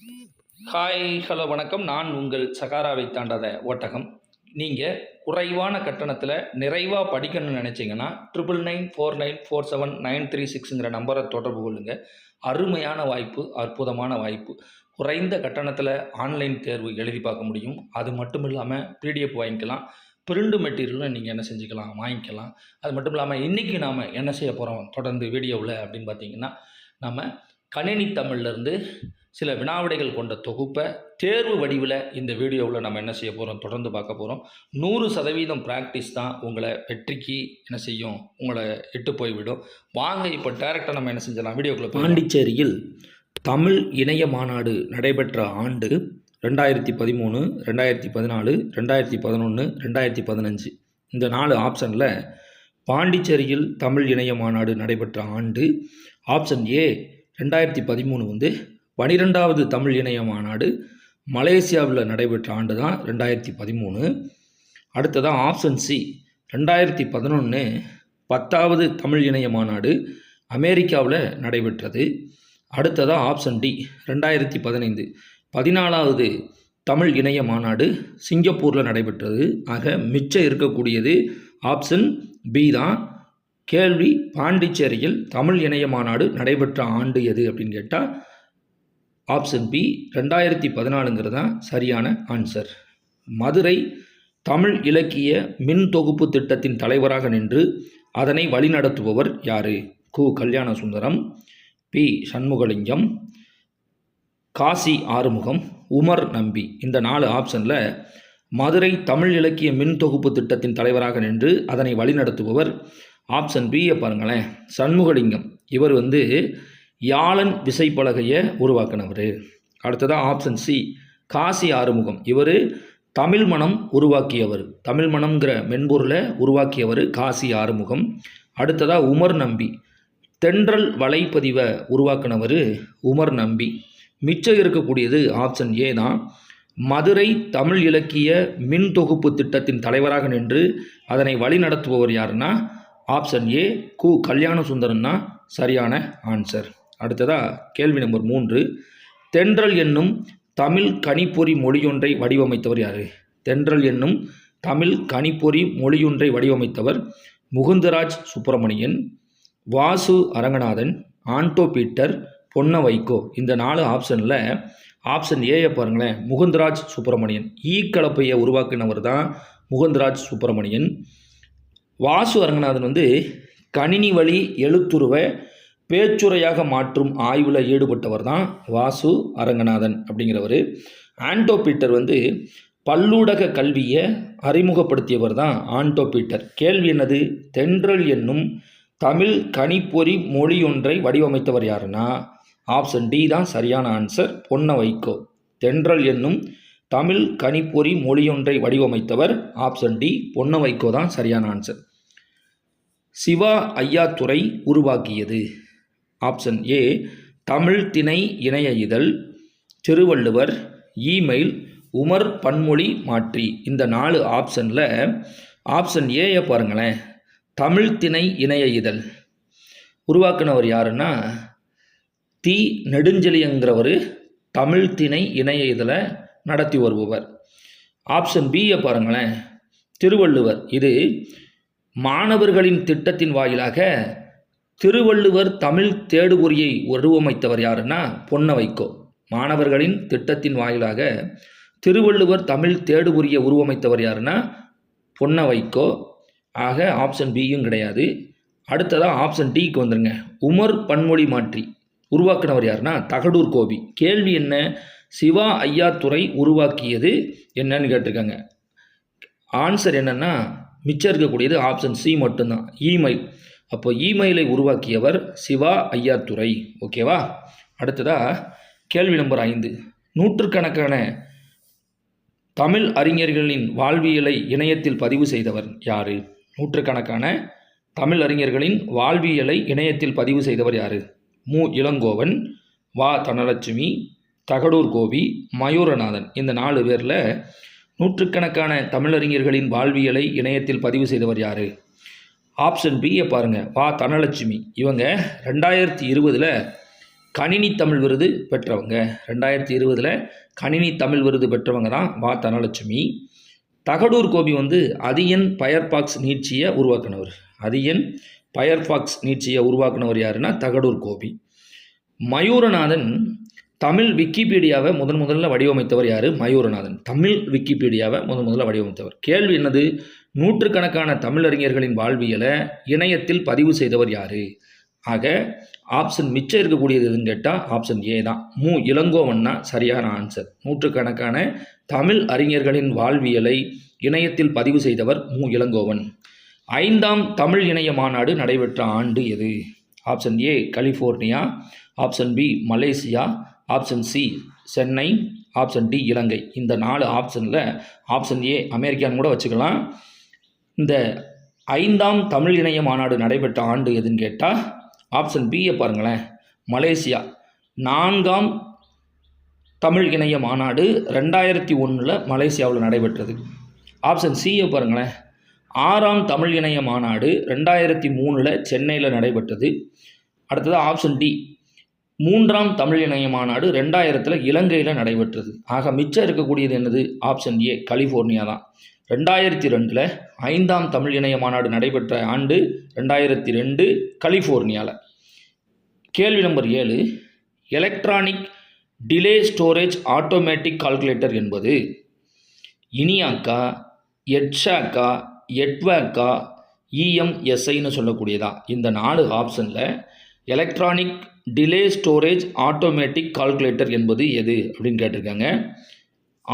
Hi hello வணக்கம். நான் உங்கள் சகாராவை தாண்டாத ஒட்டகம். நீங்கள் குறைவான கட்டணத்தில் நிறைவாக படிக்கணும்னு நினச்சிங்கன்னா 9994947936ங்கிற நம்பரை தொடர்பு கொள்ளுங்க. அருமையான வாய்ப்பு, அற்புதமான வாய்ப்பு. குறைந்த கட்டணத்தில் ஆன்லைன் தேர்வு எழுதி பார்க்க முடியும். அது மட்டும் இல்லாமல் பிடிஎஃப் வாங்கிக்கலாம். பிரிண்ட் மெட்டீரியலும் நீங்கள் என்ன செஞ்சுக்கலாம், வாங்கிக்கலாம். அது மட்டும் இல்லாமல் இன்றைக்கி நாம் என்ன செய்ய போகிறோம் தொடர்ந்து வீடியோவில் அப்படின்னு பார்த்தீங்கன்னா, நம்ம கணினி தமிழ்லேருந்து சில வினாவிடைகள் கொண்ட தொகுப்பை தேர்வு வடிவில் இந்த வீடியோவில் நம்ம என்ன செய்ய போகிறோம், தொடர்ந்து பார்க்க போகிறோம். 100% ப்ராக்டிஸ் தான் உங்களை வெற்றிக்கு என்ன செய்யும், உங்களை இட்டு போய்விடும். வாங்க இப்போ டேரெக்டாக நம்ம என்ன செஞ்சலாம் வீடியோக்குள்ளே. பாண்டிச்சேரியில் தமிழ் இணைய மாநாடு நடைபெற்ற ஆண்டு 2013, 2014, 2011, 2015. இந்த 4 ஆப்ஷனில் பாண்டிச்சேரியில் தமிழ் இணைய மாநாடு நடைபெற்ற ஆண்டு ஆப்ஷன் ஏ 2013 வந்து 12வது தமிழ் இணைய மாநாடு மலேசியாவில் நடைபெற்ற ஆண்டு தான் 2013. அடுத்ததான் ஆப்ஷன் சி 2011 10வது தமிழ் இணைய மாநாடு அமெரிக்காவில் நடைபெற்றது. அடுத்ததாக ஆப்ஷன் டி 2015 14வது தமிழ் இணைய மாநாடு சிங்கப்பூரில் நடைபெற்றது. ஆக மிச்சம் இருக்கக்கூடியது ஆப்ஷன் பி தான். கேள்வி, பாண்டிச்சேரியில் தமிழ் இணைய மாநாடு நடைபெற்ற ஆண்டு எது அப்படின்னு கேட்டால் ஆப்ஷன் பி 2014ங்கிறது தான் சரியான ஆன்சர். மதுரை தமிழ் இலக்கிய மின் தொகுப்பு திட்டத்தின் தலைவராக நின்று அதனை வழிநடத்துபவர் யார்? கு. கல்யாண சுந்தரம், பி. சண்முகலிங்கம், காசி ஆறுமுகம், உமர் நம்பி. இந்த 4 ஆப்ஷனில் மதுரை தமிழ் இலக்கிய மின் தொகுப்பு திட்டத்தின் தலைவராக நின்று அதனை வழிநடத்துபவர் ஆப்ஷன் பியை பாருங்களேன், சண்முகலிங்கம். இவர் வந்து யாழன் விசைப்பலகையை உருவாக்கினவர். அடுத்ததாக ஆப்ஷன் சி காசி ஆறுமுகம். இவர் தமிழ் மனம் உருவாக்கியவர். தமிழ் மனம்ங்கிற மென்பொருளை உருவாக்கியவர் காசி ஆறுமுகம். அடுத்ததாக உமர் நம்பி, தென்றல் வலைப்பதிவை உருவாக்கினவர் உமர் நம்பி. மிச்சம் இருக்கக்கூடியது ஆப்ஷன் ஏ தான். மதுரை தமிழ் இலக்கிய மின் தொகுப்பு திட்டத்தின் தலைவராக நின்று அதனை வழிநடத்துபவர் யாருன்னா ஆப்ஷன் ஏ கு. கல்யாண சுந்தரம் தான் சரியான ஆன்சர். அடுத்ததாக கேள்வி நம்பர் 3. தென்றல் என்னும் தமிழ் கணிப்பொறி மொழியொன்றை வடிவமைத்தவர் யார்? தென்றல் என்னும் தமிழ் கணிப்பொறி மொழியொன்றை வடிவமைத்தவர் முகுந்தராஜ் சுப்பிரமணியன், வாசு அரங்கநாதன், ஆண்டோ பீட்டர், பொன்ன வைகோ. இந்த 4 ஆப்ஷனில் ஆப்ஷன் ஏயை பாருங்களேன், முகுந்தராஜ் சுப்பிரமணியன். கலப்பையை உருவாக்கினவர் தான் முகுந்தராஜ் சுப்பிரமணியன். வாசு அரங்கநாதன் வந்து கணினி வழி எழுத்துருவை பேச்சுரையாக மாற்றும் ஆய்வில் ஈடுபட்டவர் தான் வாசு அரங்கநாதன் அப்படிங்கிறவர். ஆண்டோ பீட்டர் வந்து பல்லூடக கல்வியை அறிமுகப்படுத்தியவர் தான் ஆண்டோ பீட்டர். கேள்வி என்னது? தென்றல் என்னும் தமிழ் கணிப்பொறி மொழியொன்றை வடிவமைத்தவர் யாருன்னா ஆப்ஷன் டி தான் சரியான ஆன்சர், பொன்ன வைகோ. தென்றல் என்னும் தமிழ் கணிப்பொறி மொழியொன்றை வடிவமைத்தவர் ஆப்ஷன் டி, பொன்ன வைகோ தான் சரியான ஆன்சர். சிவா ஐயாத்துரை உருவாக்கியது ஆப்ஷன் ஏ தமிழ் திணை இணைய இதழ், திருவள்ளுவர், இமெயில், உமர் பன்மொழி மாற்றி. இந்த 4 ஆப்ஷனில் ஆப்ஷன் ஏயை பாருங்களேன், தமிழ் திணை இணைய இதழ் உருவாக்கினவர் யாருன்னா தி. நெடுஞ்செழியங்கிறவர் தமிழ் திணை இணைய இதழை நடத்தி வருபவர். ஆப்ஷன் பியை பாருங்களேன், திருவள்ளுவர். இது மாணவர்களின் திட்டத்தின் வாயிலாக திருவள்ளுவர் தமிழ் தேடுபொறியை வடிவமைத்தவர் யாருன்னா பொன்ன வைகோ. மாணவர்களின் திட்டத்தின் வாயிலாக திருவள்ளுவர் தமிழ் தேடுபொறியை உருவமைத்தவர் யாருன்னா பொன்ன வைகோ. ஆக ஆப்ஷன் பியும் கிடையாது. அடுத்ததாக ஆப்ஷன் டிக்கு வந்துருங்க, உமர் பன்மொழி மாற்றி உருவாக்கினவர் யாருன்னா தகடூர் கோபி. கேள்வி என்ன? சிவா ஐயாத்துரை உருவாக்கியது என்னன்னு கேட்டிருக்காங்க. ஆன்சர் என்னென்னா மிச்சம் இருக்கக்கூடியது ஆப்ஷன் சி மட்டும்தான், இமெயில். அப்போ இமெயிலை உருவாக்கியவர் சிவா ஐயாத்துரை. ஓகேவா? அடுத்ததாக கேள்வி நம்பர் 5. நூற்றுக்கணக்கான தமிழ் அறிஞர்களின் வாழ்வியலை இணையத்தில் பதிவு செய்தவர் யார்? நூற்றுக்கணக்கான தமிழ் அறிஞர்களின் வாழ்வியலை இணையத்தில் பதிவு செய்தவர் யார்? மு. இளங்கோவன், வா. தனலட்சுமி, தகடூர் கோபி, மயூரநாதன். இந்த 4 பேரில் நூற்றுக்கணக்கான தமிழறிஞர்களின் வாழ்வியலை இணையத்தில் பதிவு செய்தவர் யார்? ஆப்ஷன் பியை பாருங்கள், வா. தனலட்சுமி. இவங்க 2020 கணினி தமிழ் விருது பெற்றவங்க. 2020 கணினி தமிழ் விருது பெற்றவங்க தான் வா. தனலட்சுமி. தகடூர் கோபி வந்து அதியன் ஃபயர்பாக்ஸ் நீட்சியை உருவாக்குனவர். அதியன் ஃபயர்பாக்ஸ் நீட்சியை உருவாக்குனவர் யாருன்னா தகடூர் கோபி. மயூரநாதன் தமிழ் விக்கிபீடியாவை முதல்ல வடிவமைத்தவர் யார்? மயூரநாதன். தமிழ் விக்கிபீடியாவை முதல்ல வடிவமைத்தவர். கேள்வி என்னது? நூற்றுக்கணக்கான தமிழறிஞர்களின் வாழ்வியலை இணையத்தில் பதிவு செய்தவர் யார்? ஆக ஆப்ஷன் மிச்சம் இருக்கக்கூடியது எதுன்னு கேட்டால் ஆப்ஷன் ஏ தான். இளங்கோவன்னா சரியான ஆன்சர். நூற்றுக்கணக்கான தமிழ் அறிஞர்களின் வாழ்வியலை இணையத்தில் பதிவு செய்தவர் இளங்கோவன். 5ஆம் தமிழ் இணைய மாநாடு நடைபெற்ற ஆண்டு எது? Option A California, option B Malaysia, option C Chennai, option D Ilangai. இந்த 4 ஆப்ஷனில் ஆப்ஷன் ஏ அமெரிக்கான்னு கூட வச்சுக்கலாம். இந்த 5ஆம் தமிழ் இணைய மாநாடு நடைபெற்ற ஆண்டு எதுன்னு கேட்டால் ஆப்ஷன் பியை பாருங்களேன், மலேசியா. 4ஆம் தமிழ் இணைய மாநாடு 2001 மலேசியாவில் நடைபெற்றது. ஆப்ஷன் சியை பாருங்களேன், 6ஆம் தமிழ் இணைய மாநாடு 2003 சென்னையில் நடைபெற்றது. அடுத்தது ஆப்ஷன் டி 3ஆம் தமிழ் இணைய மாநாடு 2000 இலங்கையில் நடைபெற்றது. ஆக மிச்சம் இருக்கக்கூடியது என்னது? ஆப்ஷன் ஏ கலிஃபோர்னியா தான். 2002 5ஆம் தமிழ் இணைய மாநாடு நடைபெற்ற ஆண்டு 2002 கலிஃபோர்னியாவில். கேள்வி number 7, electronic delay storage automatic calculator என்பது இனியாக்கா, எட்ஷாக்கா, எட்வேக்கா, இஎம்எஸ்ஐன்னு சொல்லக்கூடியதா? இந்த 4 ஆப்ஷனில் electronic delay storage automatic calculator என்பது எது அப்படின்னு கேட்டிருக்காங்க.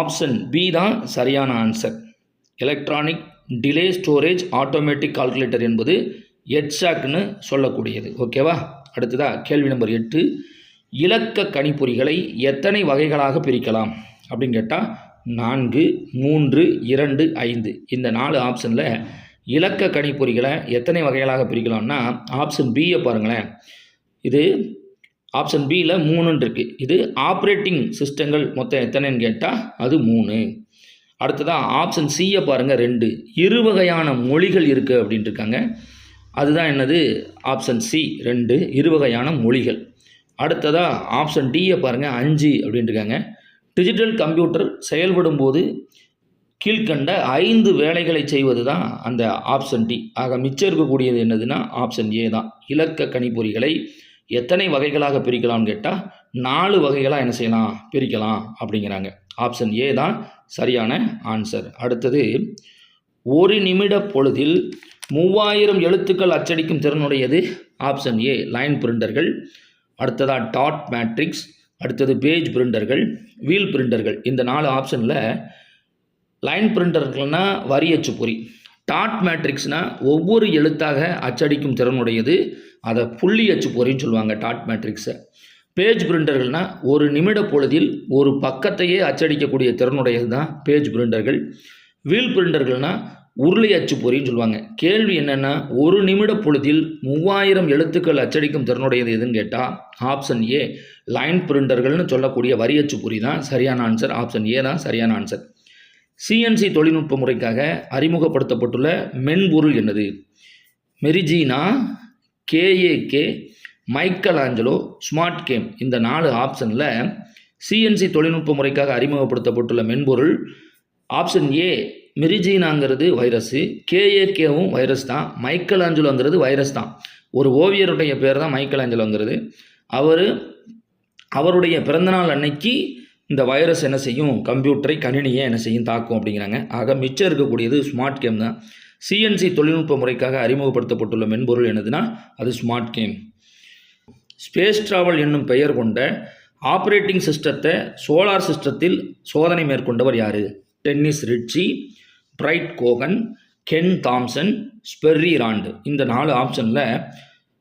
ஆப்ஷன் பி தான் சரியான answer. Electronic delay storage automatic calculator என்பது எட்ஷாக்னு சொல்லக்கூடியது. ஓகேவா? அடுத்ததா கேள்வி நம்பர் 8, இலக்க கணிப்பொறிகளை எத்தனை வகைகளாக பிரிக்கலாம் அப்படின்னு கேட்டால் 4, 3, 2, 5. இந்த 4 ஆப்ஷனில் இலக்க கணிப்பொறிகளை எத்தனை வகைகளாக பிரிக்கலாம்னா ஆப்ஷன் பியை பாருங்களேன். இது ஆப்ஷன் பியில் 3 இருக்குது. இது ஆப்ரேட்டிங் சிஸ்டங்கள் மொத்தம் எத்தனைன்னு கேட்டால் அது 3. அடுத்ததாக ஆப்ஷன் சியை பாருங்கள் 2. இருவகையான மொழிகள் இருக்குது அப்படின்ட்டு இருக்காங்க. அதுதான் என்னது? ஆப்ஷன் சி 2 இருவகையான மொழிகள். அடுத்ததாக ஆப்ஷன் டியை பாருங்கள் 5 அப்படின்ட்டு இருக்காங்க. டிஜிட்டல் கம்ப்யூட்டர் செயல்படும் போது கீழ்கண்ட 5 வேலைகளை செய்வது தான் அந்த ஆப்ஷன் டி. ஆக மிச்சம் இருக்கக்கூடியது என்னதுன்னா ஆப்ஷன் ஏ தான். இலக்க கணிப்பொறிகளை எத்தனை வகைகளாக பிரிக்கலாம்னு கேட்டால் 4 வகைகளாக என்ன செய்யலாம்? பிரிக்கலாம் அப்படிங்கிறாங்க. ஆப்ஷன் ஏ தான் சரியான ஆன்சர். அடுத்தது, ஒரு நிமிட பொழுதில் 3000 எழுத்துக்கள் அச்சடிக்கும் திறனுடையது ஆப்ஷன் ஏ லைன் பிரிண்டர்கள். அடுத்ததாக டாட் மேட்ரிக்ஸ், அடுத்தது பேஜ் பிரிண்டர்கள், வீல் பிரிண்டர்கள். இந்த 4 ஆப்ஷனில் லைன் பிரிண்டர்கள்னால் வரி அச்சுப்பொறி, டாட் மேட்ரிக்ஸ்னால் ஒவ்வொரு எழுத்தாக அச்சடிக்கும் திறனுடையது, அதை புள்ளி அச்சுப்பொறின்னு சொல்லுவாங்க டாட் மேட்ரிக்ஸை. பேஜ் பிரிண்டர்கள்னால் ஒரு நிமிட பொழுதில் ஒரு பக்கத்தையே அச்சடிக்கக்கூடிய திறனுடையது தான் பேஜ் பிரிண்டர்கள். வீல் பிரிண்டர்கள்னால் உருளை அச்சுப்பொறின்னு சொல்லுவாங்க. கேள்வி என்னென்னா, ஒரு நிமிட பொழுதில் 3000 எழுத்துக்கள் அச்சடிக்கும் திறனுடையது எதுன்னு கேட்டால் ஆப்ஷன் ஏ லைன் பிரிண்டர்கள்னு சொல்லக்கூடிய வரி அச்சுப்பொறி தான் சரியான ஆன்சர். ஆப்ஷன் ஏ தான் சரியான ஆன்சர். சிஎன்சி தொழில்நுட்ப முறைக்காக அறிமுகப்படுத்தப்பட்டுள்ள மென்பொருள் என்னது? Marijuana, KAK, Michelangelo, smart game. இந்த 4 ஆப்ஷனில் சிஎன்சி தொழில்நுட்ப முறைக்காக அறிமுகப்படுத்தப்பட்டுள்ள மென்பொருள் ஆப்ஷன் ஏ மெரிஜினாங்கிறது வைரஸு, கேஏகேவும் வைரஸ் தான், மைக்கேல் ஆஞ்சலோங்கிறது வைரஸ் தான். ஒரு ஓவியருடைய பேர் தான் மைக்கேல் ஆஞ்சலோங்கிறது. அவருடைய பிறந்தநாள் அன்னைக்கு இந்த வைரஸ் என்ன செய்யும்? கம்ப்யூட்டரை, கணினியை என்ன செய்யும்? தாக்கும் அப்படிங்கிறாங்க. ஆக மிச்சம் இருக்கக்கூடியது ஸ்மார்ட் கேம் தான். சிஎன்சி தொழில்நுட்ப முறைக்காக அறிமுகப்படுத்தப்பட்டுள்ள மென்பொருள் என்னதுன்னா அது ஸ்மார்ட் கேம். ஸ்பேஸ் டிராவல் என்னும் பெயர் கொண்ட ஆப்ரேட்டிங் சிஸ்டத்தை சோலார் சிஸ்டத்தில் சோதனை மேற்கொண்டவர் யார்? Dennis Ritchie, Brian Kernighan, Ken Thompson, Sperry Rand. இந்த 4 ஆப்ஷனில்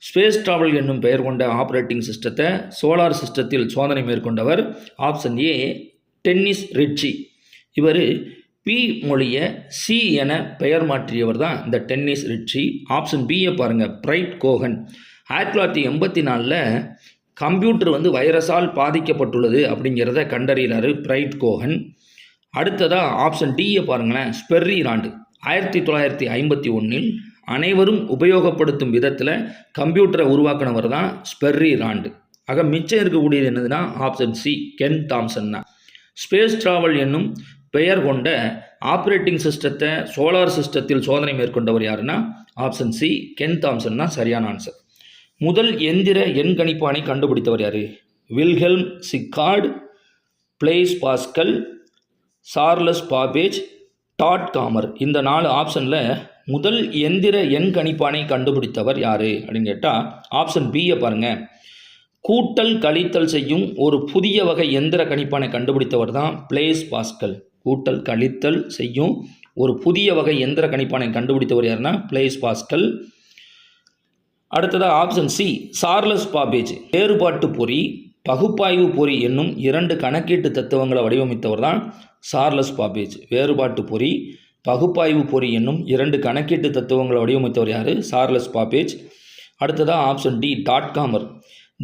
ஸ்பேஸ் டிராவல் என்னும் பெயர் கொண்ட ஆப்ரேட்டிங் சிஸ்டத்தை சோலார் சிஸ்டத்தில் சோதனை மேற்கொண்டவர் ஆப்ஷன் ஏ டென்னிஸ் ரிட்சி. இவர் பி மொழியை சி என பெயர் மாற்றியவர் தான் இந்த டென்னிஸ் ரிட்சி. ஆப்ஷன் பியை பாருங்கள், பிரைட் கோகன். 1984 கம்ப்யூட்டர் வைரஸால் பாதிக்கப்பட்டுள்ளது அப்படிங்கிறத கண்டறிகிறார் பிரைட் கோகன். அடுத்ததாக ஆப்ஷன் டியை பாருங்களேன், ஸ்பெர்ரி ராண்டு. 1951 அனைவரும் உபயோகப்படுத்தும் விதத்தில் கம்ப்யூட்டரை உருவாக்கினவர் தான் ஸ்பெர்ரி ராண்டு. ஆக மிச்சம் இருக்கக்கூடியது என்னதுன்னா ஆப்ஷன் சி கென் தாம்சன் தான். ஸ்பேஸ் டிராவல் என்னும் பெயர் கொண்ட ஆப்ரேட்டிங் சிஸ்டத்தை சோலார் சிஸ்டத்தில் சோதனை மேற்கொண்டவர் யாருன்னா ஆப்ஷன் சி கென் தாம்சன் தான் சரியான ஆன்சர். முதல் எந்திர எண்கணிப்பானை கண்டுபிடித்தவர் யார்? Wilhelm Schickard, Blaise Pascal, Charles Babbage, டாட் காமர். இந்த 4 ஆப்ஷனில் முதல் எந்திர எண் கணிப்பானை கண்டுபிடித்தவர் யார் அப்படின்னு கேட்டால் ஆப்ஷன் பியை பாருங்கள். கூட்டல் கழித்தல் செய்யும் ஒரு புதிய வகை எந்திர கணிப்பானை கண்டுபிடித்தவர் தான் பிளேஸ் பாஸ்கல். கூட்டல் கழித்தல் செய்யும் ஒரு புதிய வகை எந்திர கணிப்பானை கண்டுபிடித்தவர் யாருன்னா பிளேஸ் பாஸ்கல். அடுத்ததாக ஆப்ஷன் சி சார்லஸ் பாபேஜ். வேறுபாட்டு பொறி, பகுப்பாய்வு பொறி என்னும் 2 கணக்கீட்டு தத்துவங்களை வடிவமைத்தவர் தான் சார்லஸ் பாபேஜ். வேறுபாட்டு பொறி, பகுப்பாய்வு பொறி என்னும் 2 கணக்கீட்டு தத்துவங்களை வடிவமைத்தவர் யார்? Charles Babbage. அடுத்ததாக ஆப்ஷன் டி டாட் காமர்.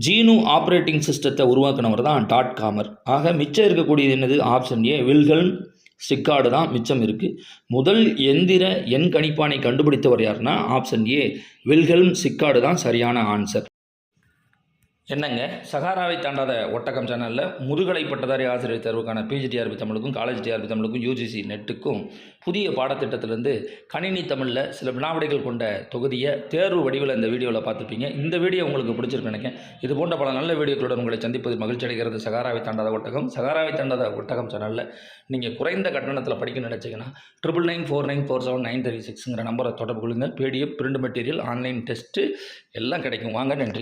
ஜீனு ஆப்ரேட்டிங் சிஸ்டத்தை உருவாக்கினவர் தான் டாட் காமர். ஆக மிச்சம் இருக்கக்கூடியது என்னது? ஆப்ஷன் ஏ வில்ஹெல்ம் சிக்கார்டு தான் மிச்சம் இருக்குது. முதல் எந்திர எண் கணிப்பானை கண்டுபிடித்தவர் யாருன்னா ஆப்ஷன் ஏ வில்ஹெல்ம் சிக்கார்டு தான் சரியான ஆன்சர். என்னங்க, சகாராவை தாண்டாத ஒட்டகம் சேனலில் முதுகலை பட்டதாரி ஆசிரியர் தேர்வுக்கான பிஜிடிஆர்பி தமிழுக்கும் காலேஜ் டிஆர்பி தமிழுக்கும் யூஜிசி நெட்டுக்கும் புதிய பாடத்திட்டத்திலேருந்து கணினி தமிழில் சில வினாவிடைகள் கொண்ட தொகுதியை தேர்வு வடிவில் இந்த வீடியோவில் பார்த்துப்பீங்க. இந்த வீடியோ உங்களுக்கு பிடிச்சிருக்கு நினைக்கிறேன். இது போன்ற பல நல்ல வீடியோக்களுடன் உங்களை சந்திப்பது மகிழ்ச்சி அடைகிறது. சகாராவை தாண்டாத ஒட்டகம். சகாராவை தாண்டாத ஒட்டகம் சேனலில் நீங்கள் குறைந்த கட்டணத்தில் படிக்க நினச்சிங்கன்னா 9994947936ங்கிற நம்பரை தொடர்பு கொள்ளுங்கள். PDF, print material, online test எல்லாம் கிடைக்கும். வாங்க, நன்றி.